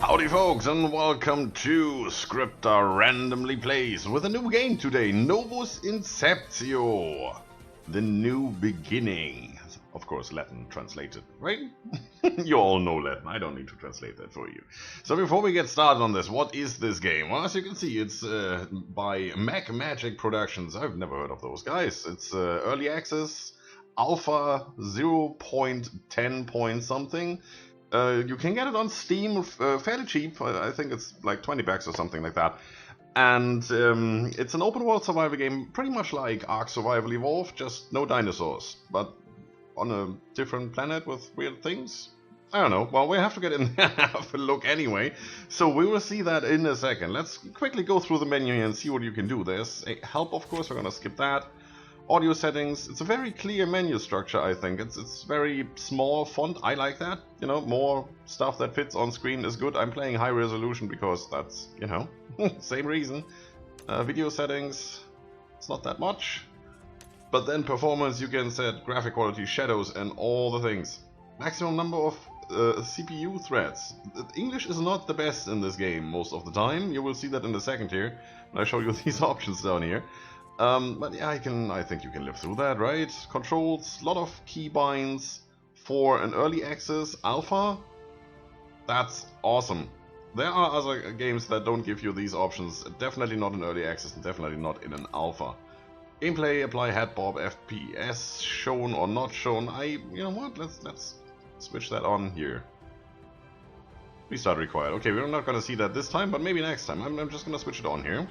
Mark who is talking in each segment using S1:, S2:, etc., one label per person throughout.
S1: Howdy folks, and welcome to Scryptar Randomly Plays with a new game today, Novus Inceptio, the new beginning. Of course, Latin translated, right? You all know Latin, I don't need to translate that for you. So before we get started on this, what is this game? Well, as you can see, it's by Mac Magic Productions. I've never heard of those guys. It's early access, alpha 0.10 point something. You can get it on Steam fairly cheap. I think it's like 20 bucks or something like that. And it's an open world survival game, pretty much like Ark Survival Evolved, just no dinosaurs, but on a different planet with weird things. I don't know. Well, we have to get in there and have a look anyway. So we will see that in a second. Let's quickly go through the menu here and see what you can do. There's a help, of course. We're going to skip that. Audio settings. It's a very clear menu structure, I think. It's very small font. I like that. You know, more stuff that fits on screen is good. I'm playing high resolution because that's, you know, same reason. Video settings. It's not that much. But then performance, you can set graphic quality, shadows, and all the things. Maximum number of CPU threads. English is not the best in this game most of the time. You will see that in a second here when I show you these options down here. But yeah, I think you can live through that, right? Controls, lot of keybinds for an early access alpha. That's awesome. There are other games that don't give you these options. Definitely not in early access and definitely not in an alpha. Gameplay, apply head bob, FPS, shown or not shown. You know what? Let's switch that on here. Restart required. Okay, we're not gonna see that this time, but maybe next time. I'm just gonna switch it on here.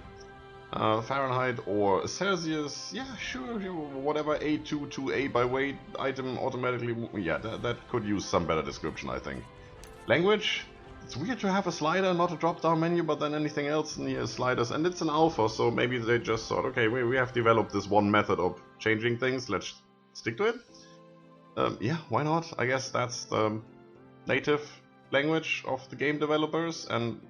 S1: Fahrenheit or Celsius, yeah, sure, whatever. A2 to A by weight item automatically, yeah, that could use some better description, I think. Language, it's weird to have a slider, not a drop-down menu, but then anything else in here is sliders, and it's an alpha, so maybe they just thought, okay, we have developed this one method of changing things, let's stick to it. Yeah, why not? I guess that's the native language of the game developers, and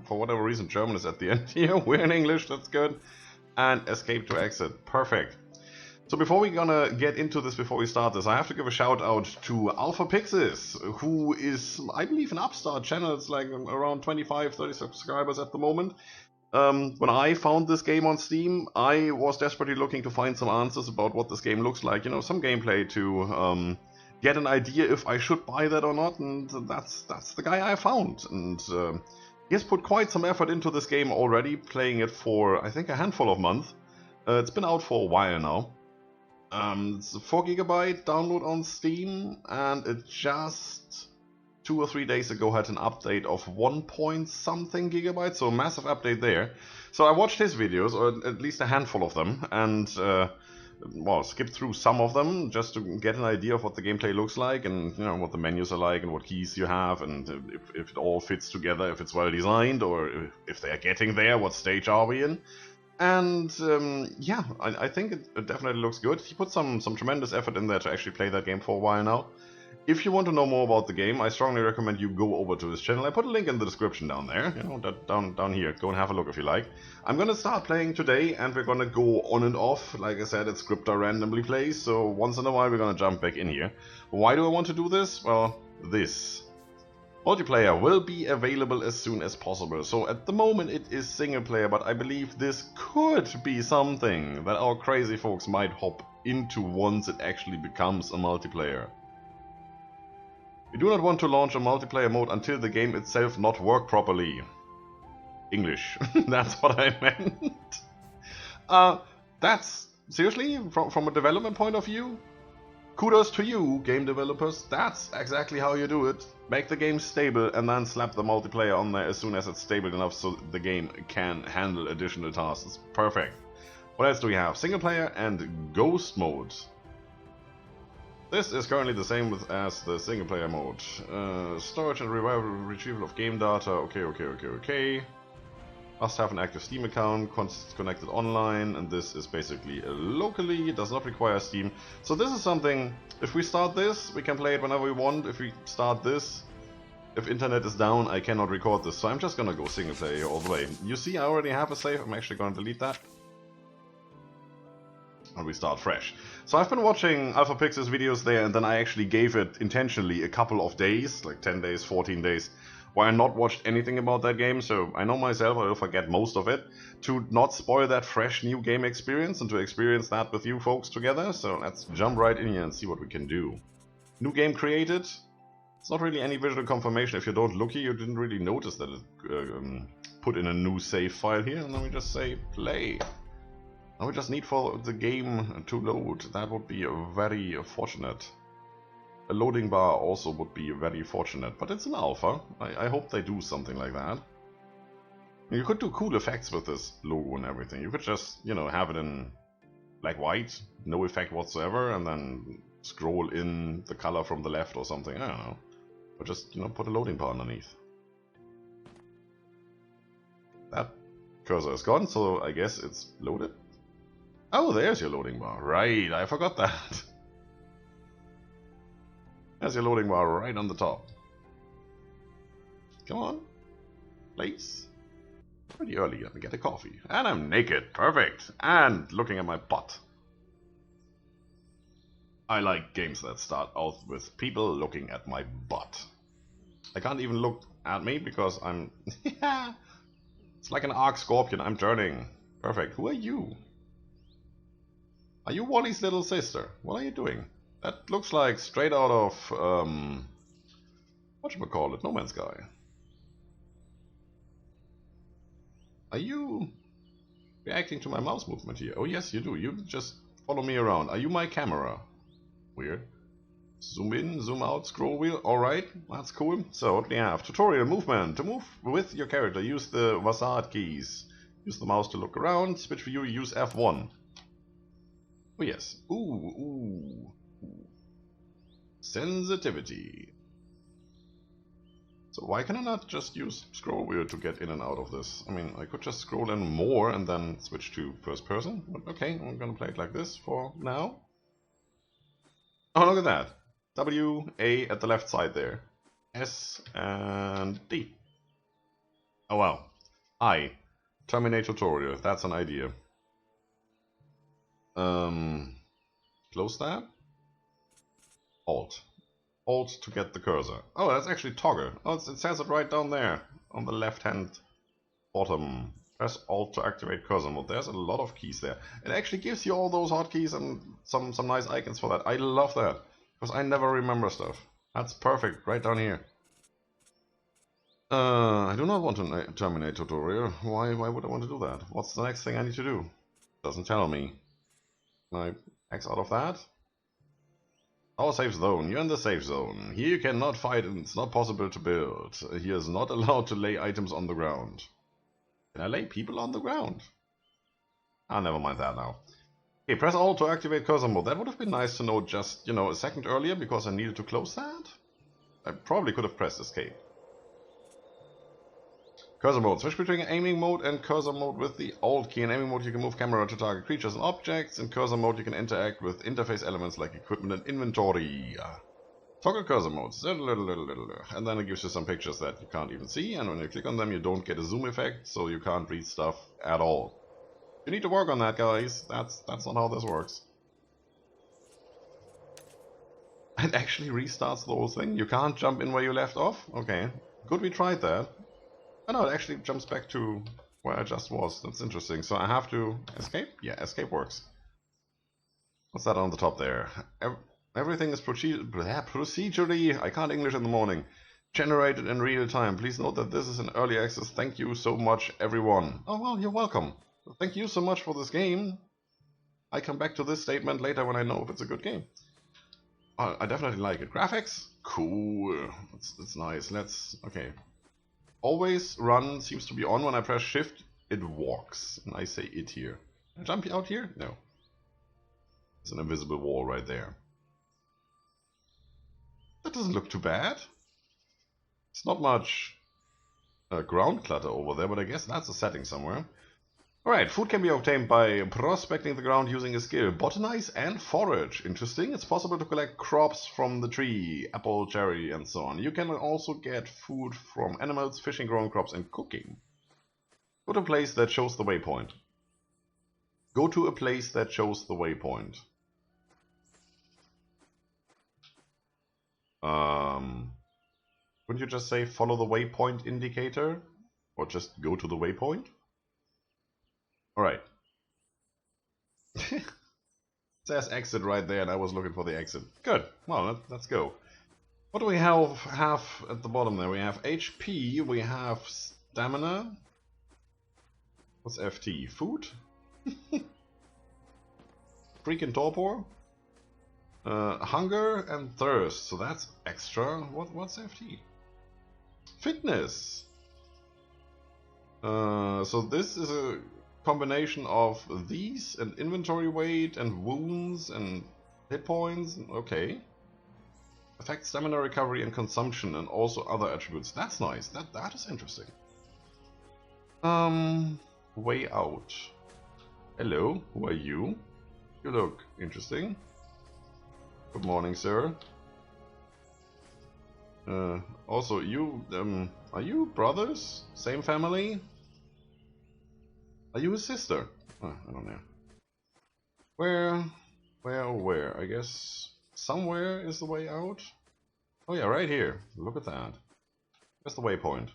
S1: for whatever reason German is at the end here. We're in English, that's good. And escape to exit, perfect. So before we're gonna get into this, before we start this, I have to give a shout out to Alpha Pixis, who is, I believe, an upstart channel. It's like around 25-30 subscribers at the moment. When I found this game on Steam, I was desperately looking to find some answers about what this game looks like, you know, some gameplay to get an idea if I should buy that or not, and that's the guy I found. And he has put quite some effort into this game already, playing it for I think a handful of months. It's been out for a while now. It's a 4 GB download on Steam, and it just 2 or 3 days ago had an update of 1 point something gigabytes, so a massive update there. So I watched his videos, or at least a handful of them, and well, skip through some of them just to get an idea of what the gameplay looks like, and you know what the menus are like and what keys you have, and if it all fits together, if it's well designed, or if they are getting there, what stage are we in. And yeah, I think it definitely looks good. He put some tremendous effort in there to actually play that game for a while now. If you want to know more about the game, I strongly recommend you go over to his channel. I put a link in the description down there, you know, down here. Go and have a look if you like. I'm gonna start playing today, and we're gonna go on and off. Like I said, it's Scryptar Randomly Plays, so once in a while we're gonna jump back in here. Why do I want to do this? Well, this. Multiplayer will be available as soon as possible. So at the moment it is single player, but I believe this could be something that our crazy folks might hop into once it actually becomes a multiplayer. We do not want to launch a multiplayer mode until the game itself not work properly. English. That's what I meant. That's, seriously, from a development point of view, kudos to you, game developers. That's exactly how you do it. Make the game stable and then slap the multiplayer on there as soon as it's stable enough so the game can handle additional tasks. It's perfect. What else do we have? Single player and ghost mode. This is currently the same as the single player mode. Storage and retrieval of game data. Okay. Must have an active Steam account, connected online, and this is basically locally. It does not require Steam. So this is something, if we start this, we can play it whenever we want. If we start this, if internet is down, I cannot record this. So I'm just gonna go single player all the way. You see, I already have a save. I'm actually gonna delete that. And we start fresh. So I've been watching Alpha Pixis videos there, and then I actually gave it intentionally a couple of days, like 10 days, 14 days, why I not watched anything about that game, so I know myself I will forget most of it. To not spoil that fresh new game experience and to experience that with you folks together, so let's jump right in here and see what we can do. New game created. It's not really any visual confirmation. If you don't look here, you didn't really notice that it put in a new save file here, and then we just say play. Now we just need for the game to load. That would be very fortunate. A loading bar also would be very fortunate, but it's an alpha. I hope they do something like that. You could do cool effects with this logo and everything. You could just, you know, have it in black-white, no effect whatsoever, and then scroll in the color from the left or something. I don't know. Or just, you know, put a loading bar underneath. That cursor is gone, so I guess it's loaded. Oh, there's your loading bar. Right, I forgot that. There's your loading bar right on the top. Come on. Please. Pretty early, let me get a coffee. And I'm naked. Perfect. And looking at my butt. I like games that start out with people looking at my butt. I can't even look at me because I'm... It's like an arc scorpion, I'm turning. Perfect. Who are you? Are you Wally's little sister? What are you doing? That looks like straight out of, whatchamacallit, No Man's Sky. Are you reacting to my mouse movement here? Oh yes, you do. You just follow me around. Are you my camera? Weird. Zoom in, zoom out, scroll wheel. Alright, that's cool. So what do we have? Tutorial movement. To move with your character, use the WASD keys. Use the mouse to look around. Switch view, use F1. Oh yes. Ooh. Sensitivity. So why can I not just use scroll wheel to get in and out of this? I mean, I could just scroll in more and then switch to first person. But okay, I'm gonna play it like this for now. Oh, look at that. W, A at the left side there. S and D. Oh wow. I. Terminate tutorial. That's an idea. Close that. Alt. Alt to get the cursor. Oh, that's actually toggle. Oh, it says it right down there on the left hand bottom. Press Alt to activate cursor mode. There's a lot of keys there. It actually gives you all those hotkeys and some nice icons for that. I love that because I never remember stuff. That's perfect right down here. I do not want to terminate tutorial. Why would I want to do that? What's the next thing I need to do? Doesn't tell me. Can I X out of that? Our safe zone. You're in the safe zone. Here you cannot fight and it's not possible to build. He is not allowed to lay items on the ground. Can I lay people on the ground? Ah, never mind that now. Okay, press Alt to activate cursor mode. That would have been nice to know just, you know, a second earlier because I needed to close that. I probably could have pressed escape. Cursor mode. Switch between aiming mode and cursor mode with the Alt key. In aiming mode you can move camera to target creatures and objects. In cursor mode you can interact with interface elements like equipment and inventory. Toggle cursor modes. And then it gives you some pictures that you can't even see. And when you click on them you don't get a zoom effect, so you can't read stuff at all. You need to work on that, guys. That's not how this works. It actually restarts the whole thing. You can't jump in where you left off? Okay. Good we tried that. Oh no, it actually jumps back to where I just was. That's interesting. So I have to escape? Yeah, escape works. What's that on the top there? Everything is procedurally, I can't English in the morning, generated in real time. Please note that this is an early access. Thank you so much, everyone. Oh well, you're welcome. Thank you so much for this game. I come back to this statement later when I know if it's a good game. I definitely like it. Graphics? Cool. It's nice. Okay. Always run seems to be on. When I press shift, it walks. And I say it here. Can I jump out here? No. It's an invisible wall right there. That doesn't look too bad. It's not much ground clutter over there, but I guess that's a setting somewhere. Alright, food can be obtained by prospecting the ground using a skill. Botanize and forage. Interesting. It's possible to collect crops from the tree, apple, cherry, and so on. You can also get food from animals, fishing, growing crops, and cooking. Go to a place that shows the waypoint. Go to a place that shows the waypoint. Wouldn't you just say follow the waypoint indicator? Or just go to the waypoint? Alright. It says exit right there and I was looking for the exit. Good. Well, let's go. What do we have at the bottom there? We have HP, we have stamina. What's FT? Food? Freaking torpor? Hunger and thirst, so that's extra. What's FT? Fitness. So this is a combination of these and inventory weight and wounds and hit points. Okay. Affects stamina recovery and consumption and also other attributes. That's nice. That is interesting. Way out. Hello, who are you? You look interesting. Good morning, sir. Also, you, are you brothers? Same family? Are you a sister? I don't know. Where? I guess somewhere is the way out? Oh yeah, right here. Look at that. Where's the waypoint?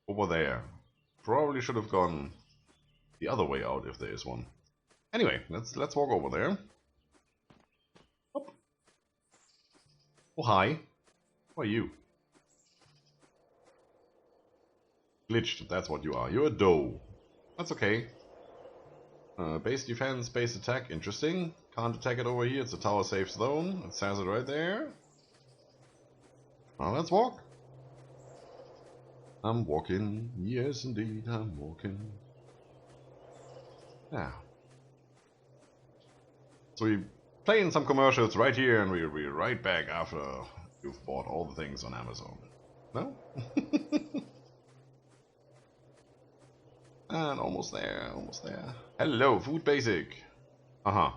S1: Over there. Probably should have gone the other way out if there is one. Anyway, let's walk over there. Oh, oh hi. Who are you? Glitched, that's what you are. You're a doe. That's okay. Base defense, base attack, interesting. Can't attack it over here, it's a tower safe zone. It says it right there. Now let's walk. I'm walking, yes indeed, I'm walking. Yeah. So we play in some commercials right here and we'll be right back after you've bought all the things on Amazon. No? And almost there, almost there. Hello, food basic. Uh-huh.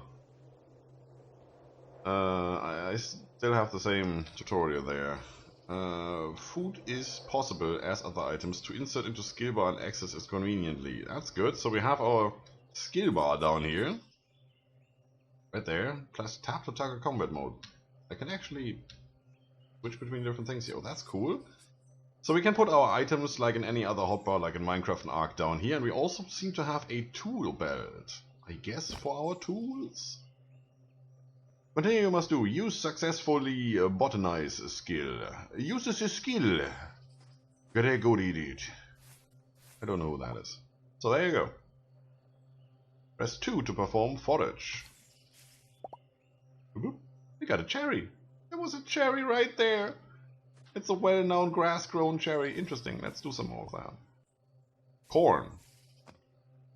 S1: I still have the same tutorial there. Food is possible as other items to insert into skill bar and access as conveniently. That's good. So we have our skill bar down here. Right there. Plus tap to target combat mode. I can actually switch between different things here. Oh, that's cool. So we can put our items like in any other hotbar, like in Minecraft and Ark down here. And we also seem to have a tool belt. I guess for our tools? Continue you must do. Use successfully botanize skill. Uses a skill. Very good indeed. I don't know who that is. So there you go. Press 2 to perform forage. We got a cherry. There was a cherry right there. It's a well-known grass-grown cherry. Interesting. Let's do some more of that. Corn.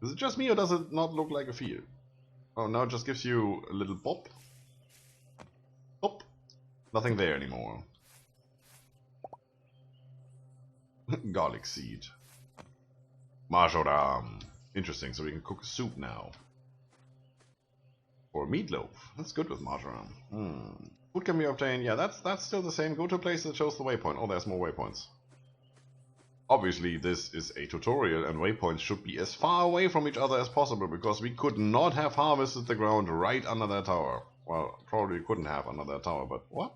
S1: Is it just me or does it not look like a field? Oh, now it just gives you a little bop. Bop. Nothing there anymore. Garlic seed. Marjoram. Interesting, so we can cook a soup now. Or meatloaf. That's good with marjoram. Food can be obtained. Yeah, that's still the same. Go to a place that shows the waypoint. Oh, there's more waypoints. Obviously, this is a tutorial, and waypoints should be as far away from each other as possible, because we could not have harvested the ground right under that tower. Well, probably couldn't have under that tower, but what?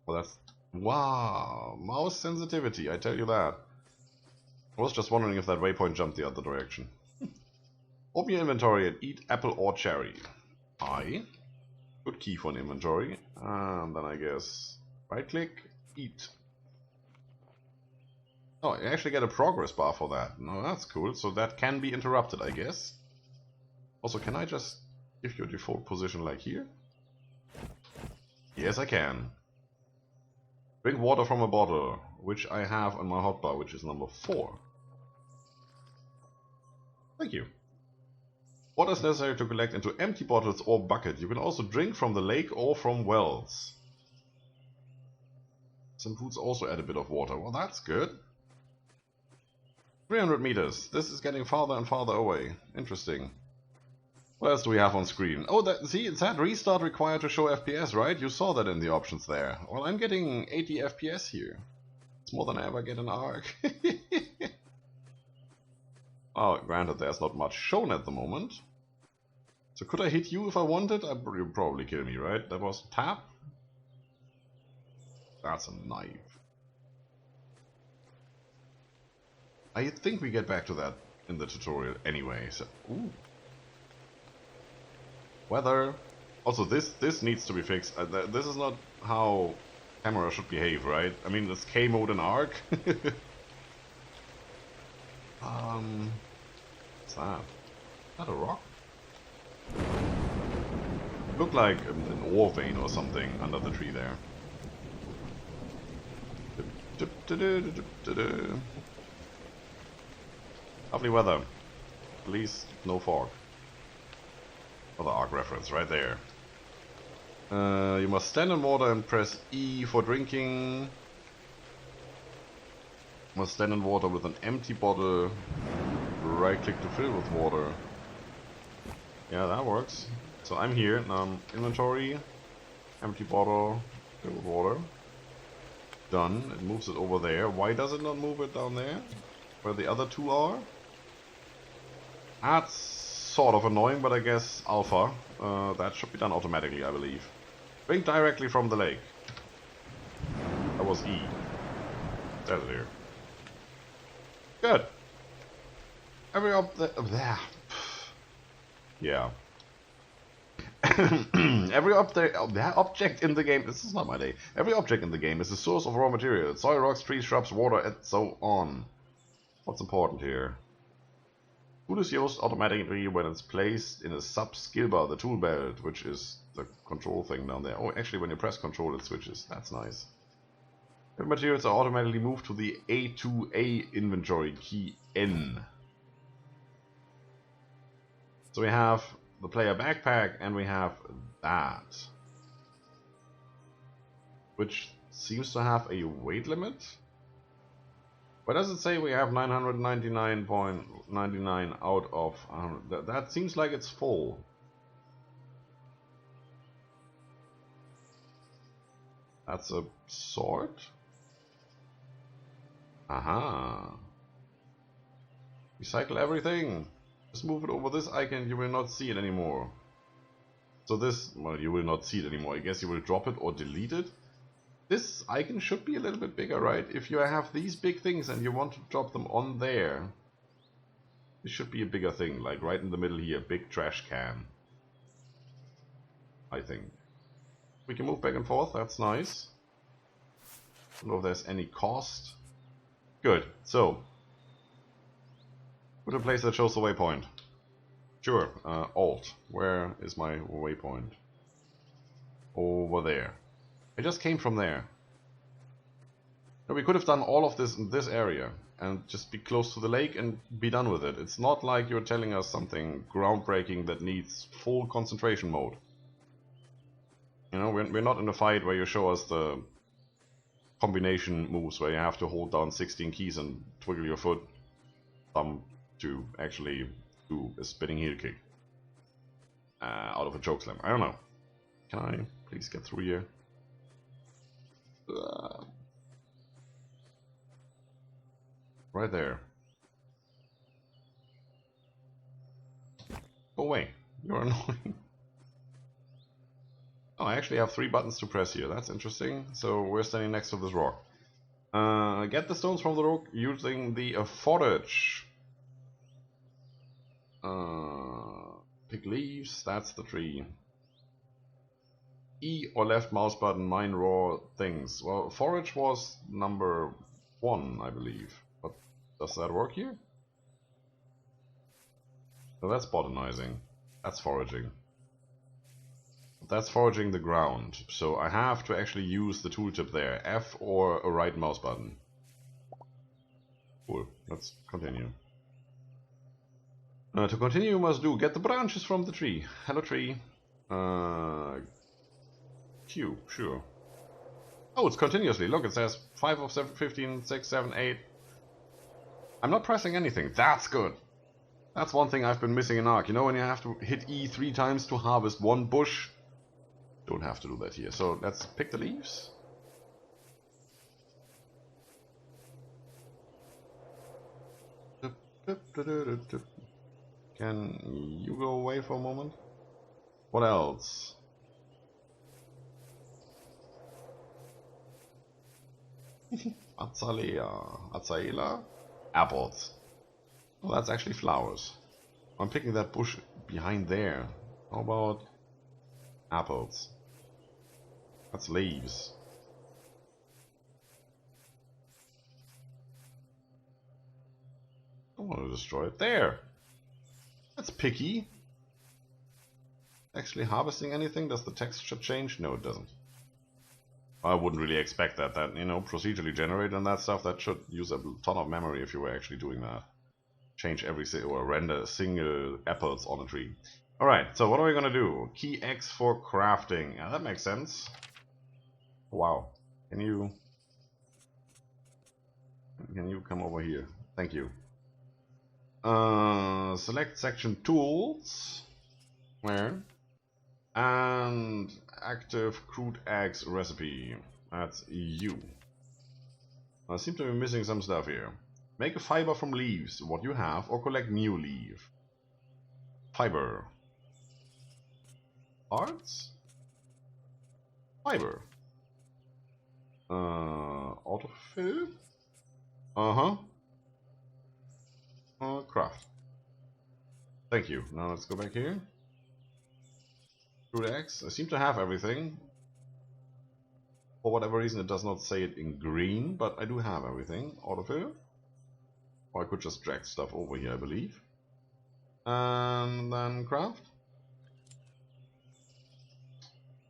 S1: Well, that's... Wow! Mouse sensitivity, I tell you that. I was just wondering if that waypoint jumped the other direction. Open your inventory and eat apple or cherry. I. Good key for an inventory. And then I guess right click, eat. Oh, you actually get a progress bar for that. No, that's cool. So that can be interrupted, I guess. Also, can I just give you a default position like here? Yes, I can. Drink water from a bottle, which I have on my hotbar, which is number 4. Thank you. Water is necessary to collect into empty bottles or bucket. You can also drink from the lake or from wells. Some foods also add a bit of water. Well, that's good. 300 meters. This is getting farther and farther away. Interesting. What else do we have on screen? Oh, see, it said restart required to show FPS, right? You saw that in the options there. Well, I'm getting 80 FPS here. It's more than I ever get in Ark. Oh, granted, there's not much shown at the moment. So could I hit you if I wanted? You'd probably kill me, right? That was tap. That's a knife. I think we get back to that in the tutorial anyway. So, ooh. Weather. Also, this needs to be fixed. This is not how camera should behave, right? I mean, it's K mode and arc. What's that? Is that a rock? Looked like an ore vein or something under the tree there. Lovely weather. At least no fog. Another arc reference right there. You must stand in water and press E for drinking. Must stand in water with an empty bottle. Right click to fill with water. Yeah, that works. So I'm here. Inventory. Empty bottle. Fill with water. Done. It moves it over there. Why does it not move it down there? Where the other two are? That's sort of annoying, but I guess alpha. That should be done automatically, I believe. Drink directly from the lake. That was E. That's it here. Good. Every yeah. Every object in the game. This is not my day. Every object in the game is a source of raw material. Soil, rocks, trees, shrubs, water, and so on. What's important here? Tool is used automatically when it's placed in a sub-skill bar, the tool belt, which is the control thing down there. Oh, actually, when you press control, it switches. That's nice. The materials are automatically moved to the A2A inventory key N. So we have the player backpack and we have that, which seems to have a weight limit. Why does it say we have 999.99 out of 100? That seems like it's full. That's a sword? Aha. Recycle everything. Just move it over this icon, you will not see it anymore. So this, well, you will not see it anymore. I guess you will drop it or delete it. This icon should be a little bit bigger, right? If you have these big things and you want to drop them on there, this should be a bigger thing, like right in the middle here, big trash can. I think. We can move back and forth, that's nice. I don't know if there's any cost. Good, so. Put a place that shows the waypoint. Sure, Alt. Where is my waypoint? Over there. I just came from there. Now, we could have done all of this in this area and just be close to the lake and be done with it. It's not like you're telling us something groundbreaking that needs full concentration mode. You know, we're not in a fight where you show us the combination moves where you have to hold down 16 keys and twiddle your foot thumb to actually do a spinning heel kick out of a chokeslam. I don't know. Can I please get through here? Right there. Go away. You're annoying. Oh, I actually have 3 buttons to press here. That's interesting. So we're standing next to this rock. Get the stones from the rock using the forage. Pick leaves, that's the tree. E or left mouse button, mine raw things. Well, forage was number 1, I believe. But does that work here? No, that's botanizing. That's foraging. That's foraging the ground. So I have to actually use the tooltip there. F or a right mouse button. Cool, let's continue. To continue, you must get the branches from the tree. Hello, tree. Q, sure. Oh, it's continuously. Look, it says 5 of 7, 15, 6, 7, 8. I'm not pressing anything. That's good. That's one thing I've been missing in Ark. You know, when you have to hit E 3 times to harvest one bush? Don't have to do that here. So let's pick the leaves. Can you go away for a moment? What else? Azalea. Azaela? Apples. Well, that's actually flowers. I'm picking that bush behind there. How about apples? That's leaves. I don't want to destroy it. There! That's picky. Actually harvesting anything? Does the texture change? No, it doesn't. I wouldn't really expect that. That, you know, procedurally generated and that stuff, that should use a ton of memory if you were actually doing that. Change every or render single apples on a tree. Alright, so what are we gonna do? Key X for crafting. Yeah, that makes sense. Wow. Can you come over here? Thank you. Select section tools. Where? And active crude eggs recipe. That's you. I seem to be missing some stuff here. Make a fiber from leaves, what you have, or collect new leaf. Fiber. Parts? Fiber. Autofill? Craft. Thank you. Now let's go back here. Crude eggs. I seem to have everything. For whatever reason it does not say it in green, but I do have everything. Autofill. Or I could just drag stuff over here, I believe. And then craft.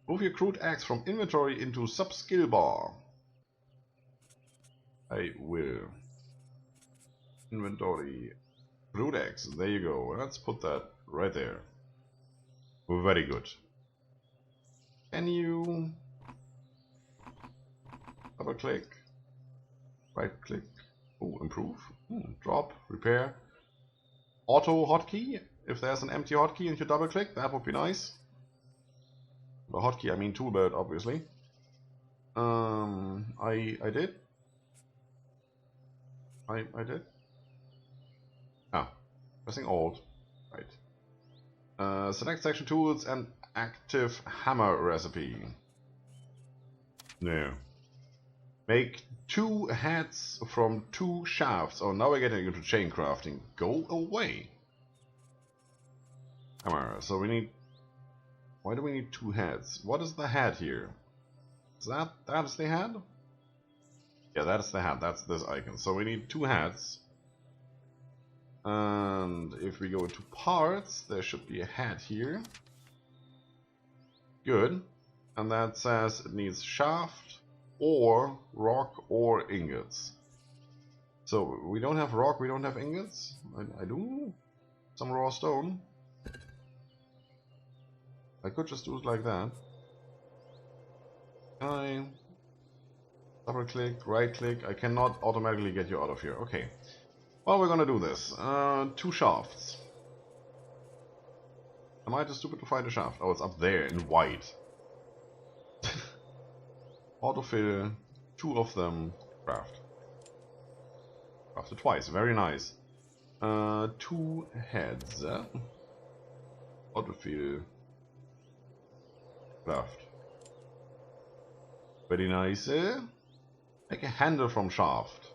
S1: Move your crude eggs from inventory into sub-skill bar. I will. Inventory. Crude eggs. There you go. Let's put that right there. Very good. Can you double click? Right click. Oh, improve. Drop. Repair. Auto hotkey. If there's an empty hotkey and you double click, that would be nice. The hotkey, I mean toolbelt, obviously. I did. I did. Ah, pressing Alt. Right. Select section tools and active hammer recipe. No. Make 2 heads from 2 shafts. Oh, now we're getting into chain crafting. Go away. Hammer. So we need. Why do we need 2 heads? What is the head here? Is that's the head? Yeah, that's the head. That's this icon. So we need 2 heads. And if we go into parts, there should be a head here. Good. And that says it needs shaft, or rock, or ingots. So we don't have rock, we don't have ingots. I do. Some raw stone. I could just do it like that. Can I double click, right click? I cannot automatically get you out of here. Okay. Well, we're gonna do this. 2 shafts. Am I too stupid to find a shaft? Oh, it's up there in white. Autofill. 2 of them. Craft. Crafted twice. Very nice. 2 heads. Autofill. Craft. Very nice. Make a handle from shaft.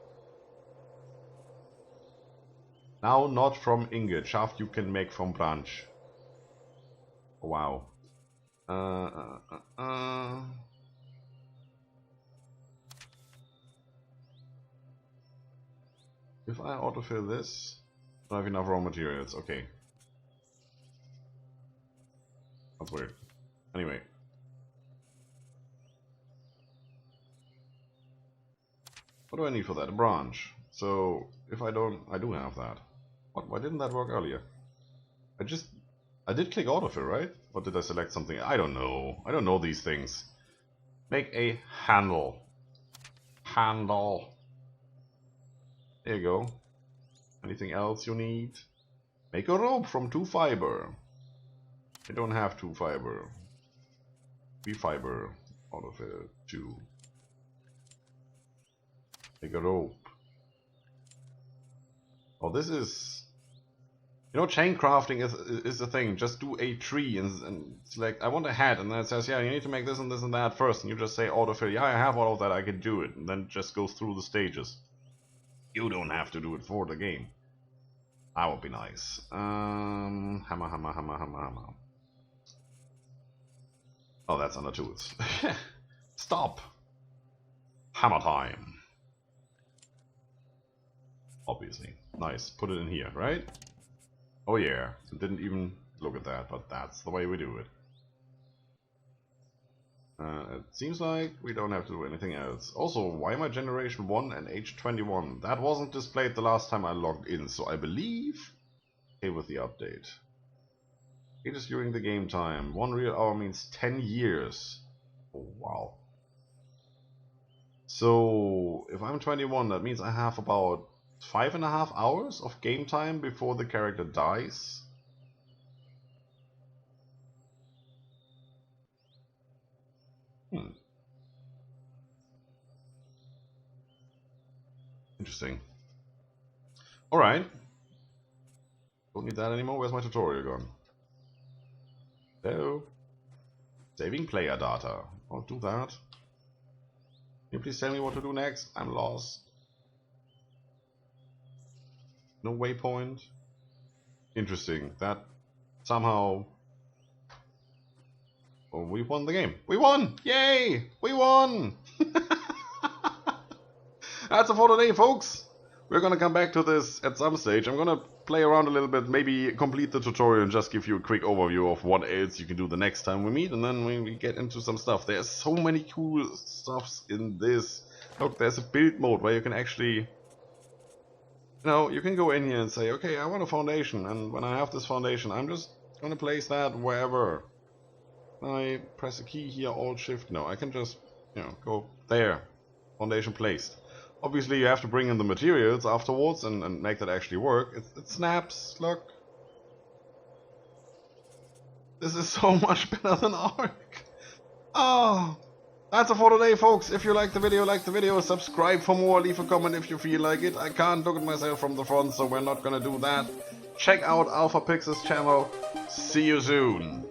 S1: Now not from ingot. Shaft you can make from branch. Wow. If I autofill this, I don't have enough raw materials. Okay. That's weird. Anyway. What do I need for that? A branch. So, if I don't... I do have that. What? Why didn't that work earlier? I did click autofill, right? Or did I select something? I don't know. I don't know these things. Make a handle. Handle. There you go. Anything else you need? Make a rope from 2 fiber. I don't have 2 fiber. 3 fiber. Autofill. 2. Make a rope. Oh, this is... You know, chain crafting is the thing. Just do a tree and select, I want a head, and then it says, yeah, you need to make this and that first, and you just say autofill, yeah, I have all of that, I can do it, and then just goes through the stages. You don't have to do it for the game. That would be nice. Hammer, hammer, hammer, hammer, hammer. Oh, that's under tools. Stop! Hammer time. Obviously. Nice. Put it in here, right? Oh yeah. Didn't even look at that, but that's the way we do it. It seems like we don't have to do anything else. Also, why am I Generation 1 and age 21? That wasn't displayed the last time I logged in, so I believe... Okay, with the update. It is during the game time. 1 real hour means 10 years. Oh, wow. So, if I'm 21, that means I have about 5.5 hours of game time before the character dies. Interesting. Alright. Don't need that anymore. Where's my tutorial gone? Hello? Saving player data. I'll do that. Can you please tell me what to do next? I'm lost. No waypoint. Interesting. That somehow... Oh, we won the game. We won! Yay! We won! That's it for today, folks. We're gonna come back to this at some stage. I'm gonna play around a little bit, maybe complete the tutorial and just give you a quick overview of what else you can do the next time we meet, and then we get into some stuff. There's so many cool stuffs in this. Look, there's a build mode where you can actually... You know, you can go in here and say, okay, I want a foundation, and when I have this foundation, I'm just gonna place that wherever. I press a key here, Alt Shift. No, I can just, you know, go there. Foundation placed. Obviously, you have to bring in the materials afterwards and make that actually work. It snaps, look. This is so much better than Ark. Oh, that's it for today, folks. If you like the video, subscribe for more, leave a comment if you feel like it. I can't look at myself from the front, so we're not gonna do that. Check out Alpha Pix's channel. See you soon.